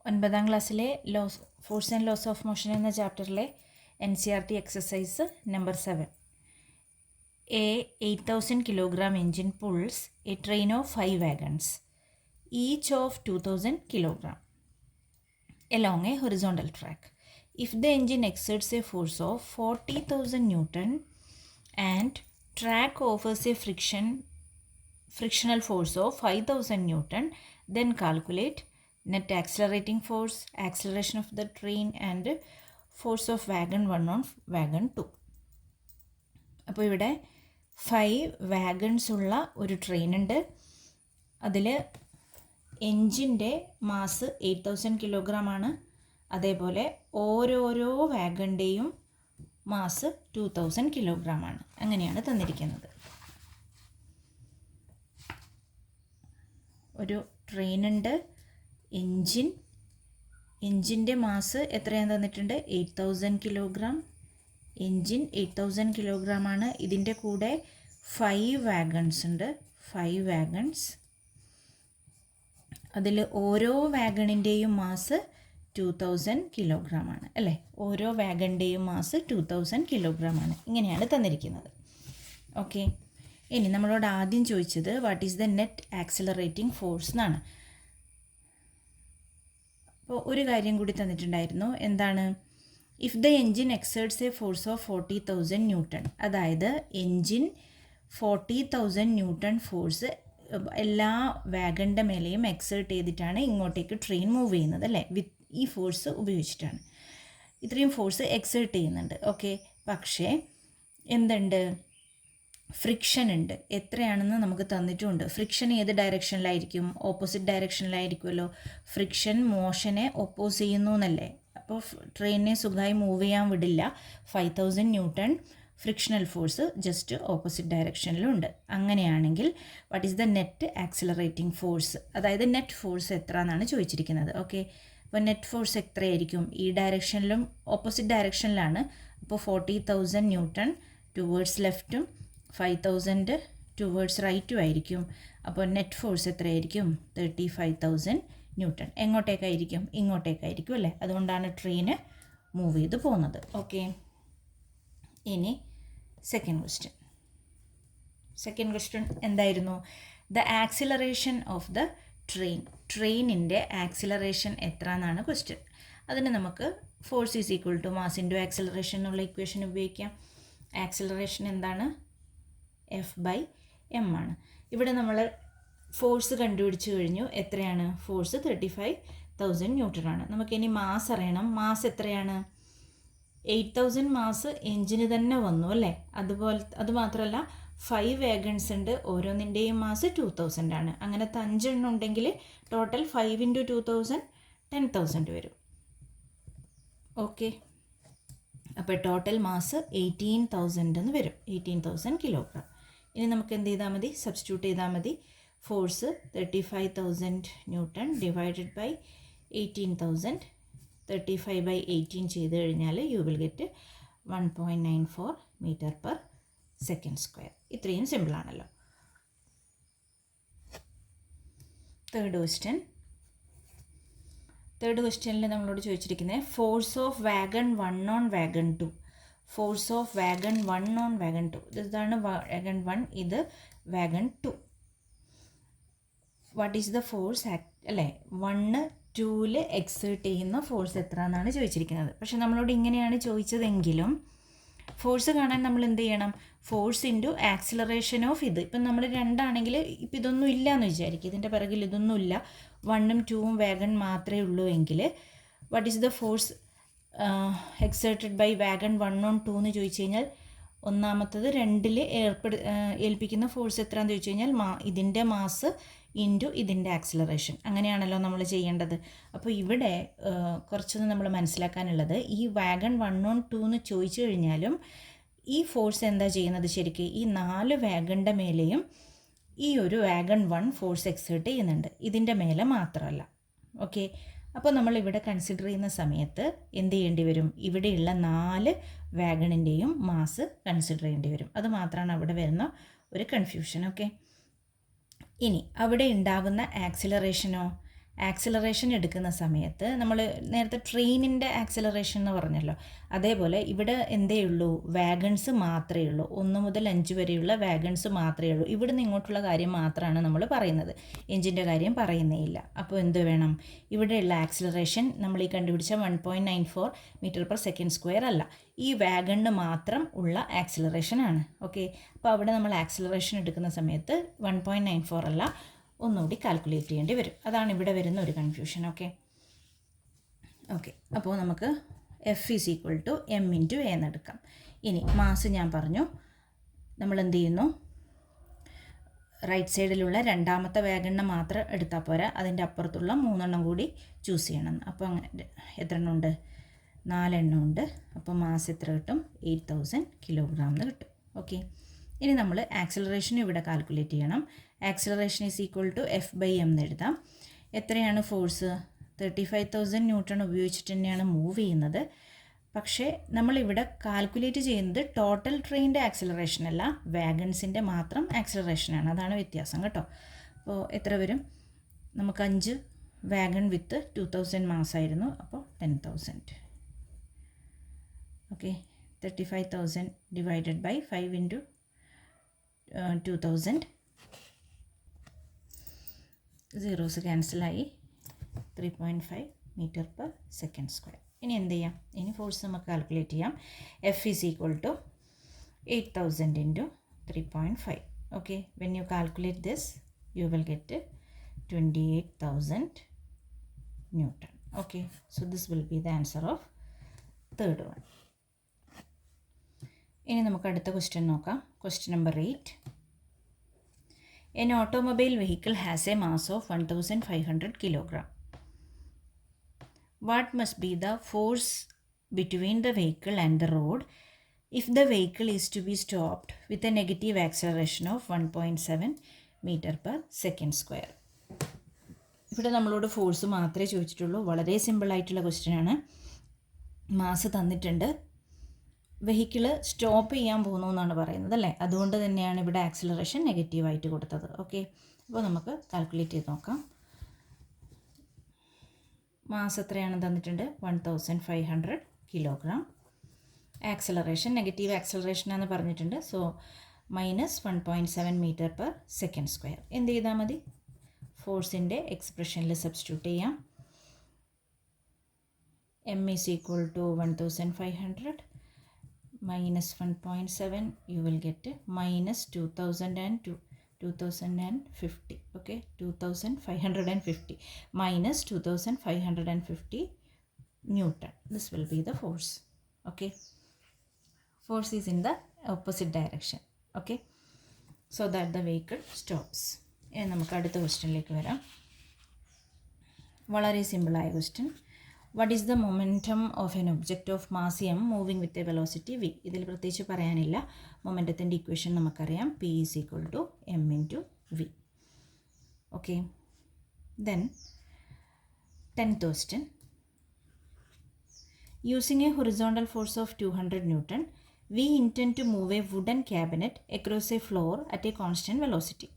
9ാം ക്ലാസ്സിലെ force and laws of motion എന്ന ചാപ്റ്ററിലെ NCERT exercise number 7. A 8,000 kilogram engine pulls a train of 5 wagons, each of 2,000 kilogram, along a horizontal track. If the engine exerts a force of 40,000 Newton and track offers a frictional force of 5,000 Newton, then calculate net accelerating force, acceleration of the train and force of wagon 1 on wagon 2. അപ്പോൾ ഇവിടെ 5 wagons ഉള്ള ഒരു train ഉണ്ട്. അതിൽ എൻജിൻ്റെ mass 8,000 kilogram ആണ്. അതേപോലെ ഓരോരോ വാഗണിൻ്റെയും mass 2,000 kilogram ആണ്. അങ്ങനെയാണ് തന്നിരിക്കുന്നത്. ഒരു ട്രെയിൻ ഉണ്ട്. എൻജിൻ്റെ മാസ് എത്രയാണെന്ന് തന്നിട്ടുണ്ട്? 8,000 കിലോഗ്രാം. എൻജിൻ 8,000 കിലോഗ്രാം ആണ്. ഇതിൻ്റെ കൂടെ 5 വാഗൺസ് ഉണ്ട്. 5 വാഗൺസ്. അതിൽ ഓരോ വാഗണിൻ്റെയും മാസ് 2,000 കിലോഗ്രാം ആണ് അല്ലേ? ഓരോ വാഗണിൻ്റെയും മാസ് 2,000 കിലോഗ്രാം ആണ്. ഇങ്ങനെയാണ് തന്നിരിക്കുന്നത്. ഓക്കെ, ഇനി നമ്മളോട് ആദ്യം ചോദിച്ചത് what is the net accelerating force എന്നാണ്. അപ്പോൾ ഒരു കാര്യം കൂടി തന്നിട്ടുണ്ടായിരുന്നു. എന്താണ്? If the engine exerts A force of 40,000 newton, അതായത് എൻജിൻ 40,000 ന്യൂട്ടൺ ഫോഴ്സ് എല്ലാ വാഗണിൻ്റെ മേലെയും എക്സേർട്ട് ചെയ്തിട്ടാണ് ഇങ്ങോട്ടേക്ക് ട്രെയിൻ മൂവ് ചെയ്യുന്നത് അല്ലേ? ഈ ഫോഴ്സ് ഉപയോഗിച്ചിട്ടാണ് ഇത്രയും ഫോഴ്സ് എക്സേർട്ട് ചെയ്യുന്നുണ്ട്. ഓക്കെ, പക്ഷേ എന്തുണ്ട്? ഫ്രിക്ഷൻ ഉണ്ട്. എത്രയാണെന്ന് നമുക്ക് തന്നിട്ടുമുണ്ട്. ഫ്രിക്ഷൻ ഏത് ഡയറക്ഷനിലായിരിക്കും? ഓപ്പോസിറ്റ് ഡയറക്ഷനിലായിരിക്കുമല്ലോ. ഫ്രിക്ഷൻ മോഷനെ ഒപ്പോസ് ചെയ്യുന്നു എന്നല്ലേ? അപ്പോൾ ട്രെയിനിനെ സുഖമായി മൂവ് ചെയ്യാൻ വിടില്ല. 5,000 newton frictional force just opposite ഡയറക്ഷനിലുണ്ട്. അങ്ങനെയാണെങ്കിൽ what is the net accelerating force, അതായത് നെറ്റ് ഫോഴ്സ് എത്ര എന്നാണ് ചോദിച്ചിരിക്കുന്നത്. ഓക്കെ, അപ്പോൾ നെറ്റ് ഫോഴ്സ് എത്രയായിരിക്കും? ഈ ഡയറക്ഷനിലും ഓപ്പോസിറ്റ് ഡയറക്ഷനിലാണ്. അപ്പോൾ 40,000 ന്യൂട്ടൺ ടുവേർഡ്സ് ലെഫ്റ്റും 5,000 ടുവേർഡ്സ് റൈറ്റും ആയിരിക്കും. അപ്പോൾ നെറ്റ് ഫോഴ്സ് എത്രയായിരിക്കും? 35,000 ന്യൂട്ടൺ. എങ്ങോട്ടേക്കായിരിക്കും? ഇങ്ങോട്ടേക്കായിരിക്കും അല്ലേ? അതുകൊണ്ടാണ് ട്രെയിന് മൂവ് ചെയ്ത് പോകുന്നത്. ഓക്കെ, ഇനി സെക്കൻഡ് ക്വസ്റ്റ്യൻ എന്തായിരുന്നു? ദ ആക്സിലറേഷൻ ഓഫ് ദ ട്രെയിനിൻ്റെ ആക്സിലറേഷൻ എത്ര എന്നാണ് ക്വസ്റ്റ്യൻ. അതിന് നമുക്ക് force is equal to mass into acceleration എന്നുള്ള ഇക്വേഷൻ ഉപയോഗിക്കാം. ആക്സിലറേഷൻ എന്താണ്? F/m ആണ്. ഇവിടെ നമ്മൾ ഫോഴ്സ് കണ്ടുപിടിച്ച് കഴിഞ്ഞു. എത്രയാണ് ഫോഴ്സ്? 35,000 ന്യൂട്ടൺ ആണ്. നമുക്കിനി മാസ് അറിയണം. മാസ് എത്രയാണ്? 8,000 മാസ് എഞ്ചിന് തന്നെ വന്നു അല്ലേ? അതുമാത്രമല്ല 5 വാഗൺസ് ഉണ്ട്. ഓരോന്നിൻ്റെയും മാസ് 2,000 ആണ്. അങ്ങനത്തെ 5 എണ്ണം ഉണ്ടെങ്കിൽ ടോട്ടൽ 5 × 2,000 10,000 വരും. ഓക്കെ, അപ്പോൾ ടോട്ടൽ മാസ് 18,000 എന്ന് വരും. 18,000 കിലോഗ്രാം. ഇനി നമുക്ക് എന്ത് ചെയ്താൽ മതി? സബ്സ്റ്റിറ്റ്യൂട്ട് ചെയ്താൽ മതി. Force 35,000 newton divided by 18,000. 35/18 ചെയ്ത് കഴിഞ്ഞാൽ you will get 1.94 metre per second square. ഇത്രയും സിമ്പിളാണല്ലോ. തേർഡ് ക്വസ്റ്റ്യനിൽ നമ്മളോട് ചോദിച്ചിരിക്കുന്നത് force of wagon 1 on wagon 2. Force of wagon 1 on wagon 2. ഇതാണ് വാഗൺ 1, ഇത് wagon 2. What is the force അല്ലേ? 1 2ൽ എക്സേർട്ട് ചെയ്യുന്ന ഫോഴ്സ് എത്ര എന്നാണ് ചോദിച്ചിരിക്കുന്നത്. പക്ഷെ നമ്മളോട് ഇങ്ങനെയാണ് ചോദിച്ചതെങ്കിലും ഫോഴ്സ് കാണാൻ നമ്മൾ എന്ത് ചെയ്യണം? ഫോഴ്സ് ഇൻറ്റു ആക്സിലറേഷൻ ഓഫ് ഇത്. ഇപ്പം നമ്മൾ 2 ആണെങ്കിൽ ഇപ്പം ഇതൊന്നും ഇല്ല എന്ന് വിചാരിക്കും. ഇതിൻ്റെ പിറകിൽ ഇതൊന്നും ഇല്ല, 1ഉം 2ഉം വാഗൺ മാത്രമേ ഉള്ളൂ എങ്കിൽ what is the force exerted by wagon 1 on 2 എന്ന് ചോദിച്ചു കഴിഞ്ഞാൽ ഒന്നാമത്തത് 2ൽ ഏൽപ്പിക്കുന്ന ഫോഴ്സ് എത്രയാണെന്ന് ചോദിച്ചു കഴിഞ്ഞാൽ ഇതിൻ്റെ മാസ് ഇൻറ്റു ഇതിൻ്റെ ആക്സിലറേഷൻ. അങ്ങനെയാണല്ലോ നമ്മൾ ചെയ്യേണ്ടത്. അപ്പോൾ ഇവിടെ കുറച്ചൊന്ന് നമ്മൾ മനസ്സിലാക്കാനുള്ളത്, ഈ വാഗൺ 1 ഓൺ 2 എന്ന് ചോദിച്ചു കഴിഞ്ഞാലും ഈ ഫോഴ്സ് എന്താ ചെയ്യുന്നത്? ശരിക്കും ഈ 4 വാഗണിൻ്റെ മേലെയും ഈ ഒരു വാഗൺ 1 ഫോഴ്സ് എക്സേർട്ട് ചെയ്യുന്നുണ്ട്, ഇതിൻ്റെ മേലെ മാത്രമല്ല. ഓക്കെ, അപ്പോൾ നമ്മൾ ഇവിടെ കൺസിഡർ ചെയ്യുന്ന സമയത്ത് എന്ത് ചെയ്യേണ്ടി വരും? ഇവിടെയുള്ള 4 വാഗണിൻ്റെയും മാസ് കൺസിഡർ ചെയ്യേണ്ടി വരും. അത് മാത്രമാണ് അവിടെ വരുന്ന ഒരു കൺഫ്യൂഷൻ. ഓക്കെ, ഇനി അവിടെ ഉണ്ടാകുന്ന ആക്സിലറേഷനോ? ആക്സിലറേഷൻ എടുക്കുന്ന സമയത്ത് നമ്മൾ നേരത്തെ ട്രെയിനിൻ്റെ ആക്സിലറേഷൻ എന്ന് പറഞ്ഞല്ലോ, അതേപോലെ ഇവിടെ എന്തേ ഉള്ളൂ, വാഗൺസ് മാത്രമേ ഉള്ളൂ. 1 മുതൽ 5 വരെയുള്ള വാഗൺസ് മാത്രമേ ഉള്ളൂ. ഇവിടുന്ന് ഇങ്ങോട്ടുള്ള കാര്യം മാത്രമാണ് നമ്മൾ പറയുന്നത്, എഞ്ചിൻ്റെ കാര്യം പറയുന്നേ ഇല്ല. അപ്പോൾ എന്ത് വേണം, ഇവിടെയുള്ള ആക്സിലറേഷൻ നമ്മൾ ഈ കണ്ടുപിടിച്ച 1.94 m/s² അല്ല, ഈ വാഗണിന് മാത്രം ഉള്ള ആക്സിലറേഷനാണ്. ഓക്കെ, അപ്പോൾ അവിടെ നമ്മൾ ആക്സിലറേഷൻ എടുക്കുന്ന സമയത്ത് 1.94 അല്ല, ഒന്നുകൂടി കാൽക്കുലേറ്റ് ചെയ്യേണ്ടി വരും. അതാണ് ഇവിടെ വരുന്ന ഒരു കൺഫ്യൂഷൻ. ഓക്കെ, അപ്പോൾ നമുക്ക് F = m × a എന്നെടുക്കാം. ഇനി മാസ് ഞാൻ പറഞ്ഞു, നമ്മൾ എന്ത് ചെയ്യുന്നു, റൈറ്റ് സൈഡിലുള്ള രണ്ടാമത്തെ വാഗണിനെ മാത്രം എടുത്താൽ പോരാ, അതിൻ്റെ അപ്പുറത്തുള്ള 3 എണ്ണം കൂടി ചൂസ് ചെയ്യണം. അപ്പോൾ അങ്ങനെ എത്ര എണ്ണം ഉണ്ട്, 4 എണ്ണം ഉണ്ട്. അപ്പോൾ മാസ് എത്ര കിട്ടും, 8000 kg എന്ന് കിട്ടും. ഓക്കെ, ഇനി നമ്മൾ ആക്സിലറേഷൻ ഇവിടെ കാൽക്കുലേറ്റ് ചെയ്യണം. ആക്സിലറേഷൻ = F/m എന്ന് എഴുതാം. എത്രയാണ് ഫോഴ്സ്, 35,000 ന്യൂട്ടൺ ഉപയോഗിച്ചിട്ട് തന്നെയാണ് മൂവ് ചെയ്യുന്നത്. പക്ഷേ നമ്മളിവിടെ കാൽക്കുലേറ്റ് ചെയ്യുന്നത് ടോട്ടൽ ട്രെയിനിൻ്റെ ആക്സിലറേഷൻ അല്ല, വാഗൺസിൻ്റെ മാത്രം ആക്സിലറേഷനാണ്. അതാണ് വ്യത്യാസം കേട്ടോ. അപ്പോൾ എത്ര വരും, നമുക്ക് 5 വാഗൺ വിത്ത് 2000 മാസായിരുന്നു, അപ്പോൾ 10,000. ഓക്കെ, 35,000 ഡിവൈഡഡ് ബൈ 5 × 2000, സീറോസ് ക്യാൻസലായി, 3.5 m/s². ഇനി എന്ത് ചെയ്യാം, ഇനി ഫോഴ്സ് നമുക്ക് കാൽക്കുലേറ്റ് ചെയ്യാം. F = 8000 × 3.5. Okay, when you calculate this you will get 28,000 Newton. Okay, so this will be the answer of third one. ഇനി നമുക്ക് അടുത്ത ക്വസ്റ്റ്യൻ നോക്കാം. Question number 8. An automobile vehicle has a mass of 1,500 kg. What must be the force between the vehicle and the road if the vehicle is to be stopped with a negative acceleration of 1.7 m/s²? ഇവിടെ നമ്മളോട് force മാത്രമേ ചോദിച്ചിട്ടുള്ളൂ. വളരെ സിമ്പിളായിട്ടുള്ള question ആണ്. Mass തന്നിട്ടുണ്ട്, vehicle stop ചെയ്യാൻ പോകുന്നു എന്നാണ് പറയുന്നത് അല്ലേ, അതുകൊണ്ട് തന്നെയാണ് ഇവിടെ ആക്സിലറേഷൻ നെഗറ്റീവായിട്ട് കൊടുത്തത്. ഓക്കെ, അപ്പോൾ നമുക്ക് കാൽക്കുലേറ്റ് ചെയ്ത് നോക്കാം. മാസ് എത്രയാണ് തന്നിട്ടുണ്ട്, 1,500 kg. ആക്സിലറേഷൻ നെഗറ്റീവ് ആക്സിലറേഷനാണെന്ന് പറഞ്ഞിട്ടുണ്ട്. So -1.7 m/s². എന്ത് ചെയ്താൽ മതി, ഫോഴ്സിൻ്റെ എക്സ്പ്രഷനിൽ സബ്സ്റ്റിറ്റ്യൂട്ട് ചെയ്യാം. m = 1,500 minus 1.7, you will get minus 2,550. Okay, 2,550 minus 2,550 Newton. This will be the force. Okay, force is in the opposite direction. Okay, so that the vehicle stops. ഇനി നമുക്ക് അടുത്ത ക്വസ്റ്റ്യനിലേക്ക് വരാം. വളരെ സിമ്പിളായ question. What is the momentum of an object of mass m moving with a velocity v? ഇതിൽ പ്രത്യേകിച്ച് പറയാനില്ല. മൊമെൻറ്റത്തിൻ്റെ equation നമുക്കറിയാം, P = m × v. Okay, then 10th question. Using a horizontal force of 200 Newton, we intend to move a wooden cabinet across a floor at a constant velocity.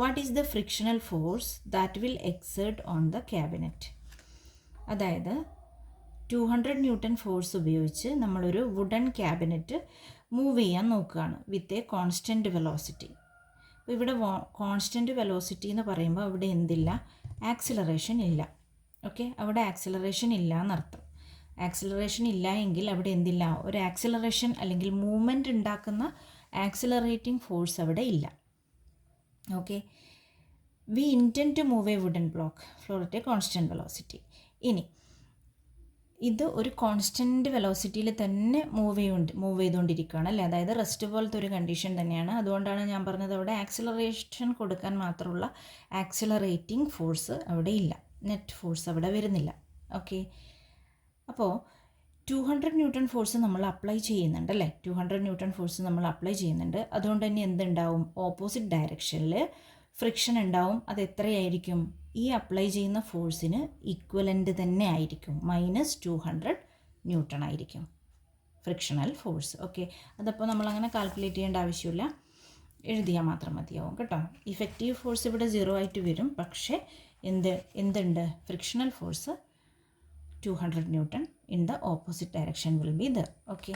What is the frictional force that will exert on the cabinet? അതായത് 200 newton force ഉപയോഗിച്ച് നമ്മളൊരു wooden cabinet move ചെയ്യാൻ നോക്കുകയാണ് with a constant velocity. അപ്പോൾ ഇവിടെ constant velocity എന്ന് പറയുമ്പോൾ അവിടെ എന്തില്ല, ആക്സിലറേഷൻ ഇല്ല. ഓക്കെ, അവിടെ ആക്സിലറേഷൻ ഇല്ല എന്നർത്ഥം. ആക്സിലറേഷൻ ഇല്ല എങ്കിൽ അവിടെ എന്തില്ല, ഒരു ആക്സിലറേഷൻ അല്ലെങ്കിൽ മൂവ്മെൻറ്റ് ഉണ്ടാക്കുന്ന ആക്സിലറേറ്റിംഗ് ഫോഴ്സ് അവിടെ ഇല്ല. Okay, we intend to move a wooden block floor at a constant velocity. ഇനി ഇത് ഒരു കോൺസ്റ്റൻറ്റ് വെലോസിറ്റിയിൽ തന്നെ മൂവ് ചെയ്തുകൊണ്ടിരിക്കുകയാണ് അല്ലേ, അതായത് റെസ്റ്റ് പോലത്തെ ഒരു കണ്ടീഷൻ തന്നെയാണ്. അതുകൊണ്ടാണ് ഞാൻ പറഞ്ഞത് അവിടെ ആക്സിലറേഷൻ കൊടുക്കാൻ മാത്രമുള്ള ആക്സിലറേറ്റിംഗ് ഫോഴ്സ് അവിടെ ഇല്ല, നെറ്റ് ഫോഴ്സ് അവിടെ വരുന്നില്ല. ഓക്കെ, അപ്പോൾ 200 ന്യൂട്ടൺ ഫോഴ്സ് നമ്മൾ അപ്ലൈ ചെയ്യുന്നുണ്ട് അല്ലേ, 200 ന്യൂട്ടൺ ഫോഴ്സ് നമ്മൾ അപ്ലൈ ചെയ്യുന്നുണ്ട്. അതുകൊണ്ട് തന്നെ എന്തുണ്ടാവും, ഓപ്പോസിറ്റ് ഡയറക്ഷനിൽ ഫ്രിക്ഷൻ ഉണ്ടാവും. അത് എത്രയായിരിക്കും, ഈ അപ്ലൈ ചെയ്യുന്ന ഫോഴ്സിന് ഈക്വലൻ്റ് തന്നെ ആയിരിക്കും, -200 ന്യൂട്ടൺ ആയിരിക്കും ഫ്രിക്ഷണൽ ഫോഴ്സ്. ഓക്കെ, അതപ്പോൾ നമ്മളങ്ങനെ കാൽക്കുലേറ്റ് ചെയ്യേണ്ട ആവശ്യമില്ല, എഴുതിയാൽ മാത്രം മതിയാവും കേട്ടോ. ഇഫക്റ്റീവ് ഫോഴ്സ് ഇവിടെ 0 ആയിട്ട് വരും, പക്ഷേ എന്തുണ്ട് frictional force 200 Newton in the opposite direction will be there. Okay.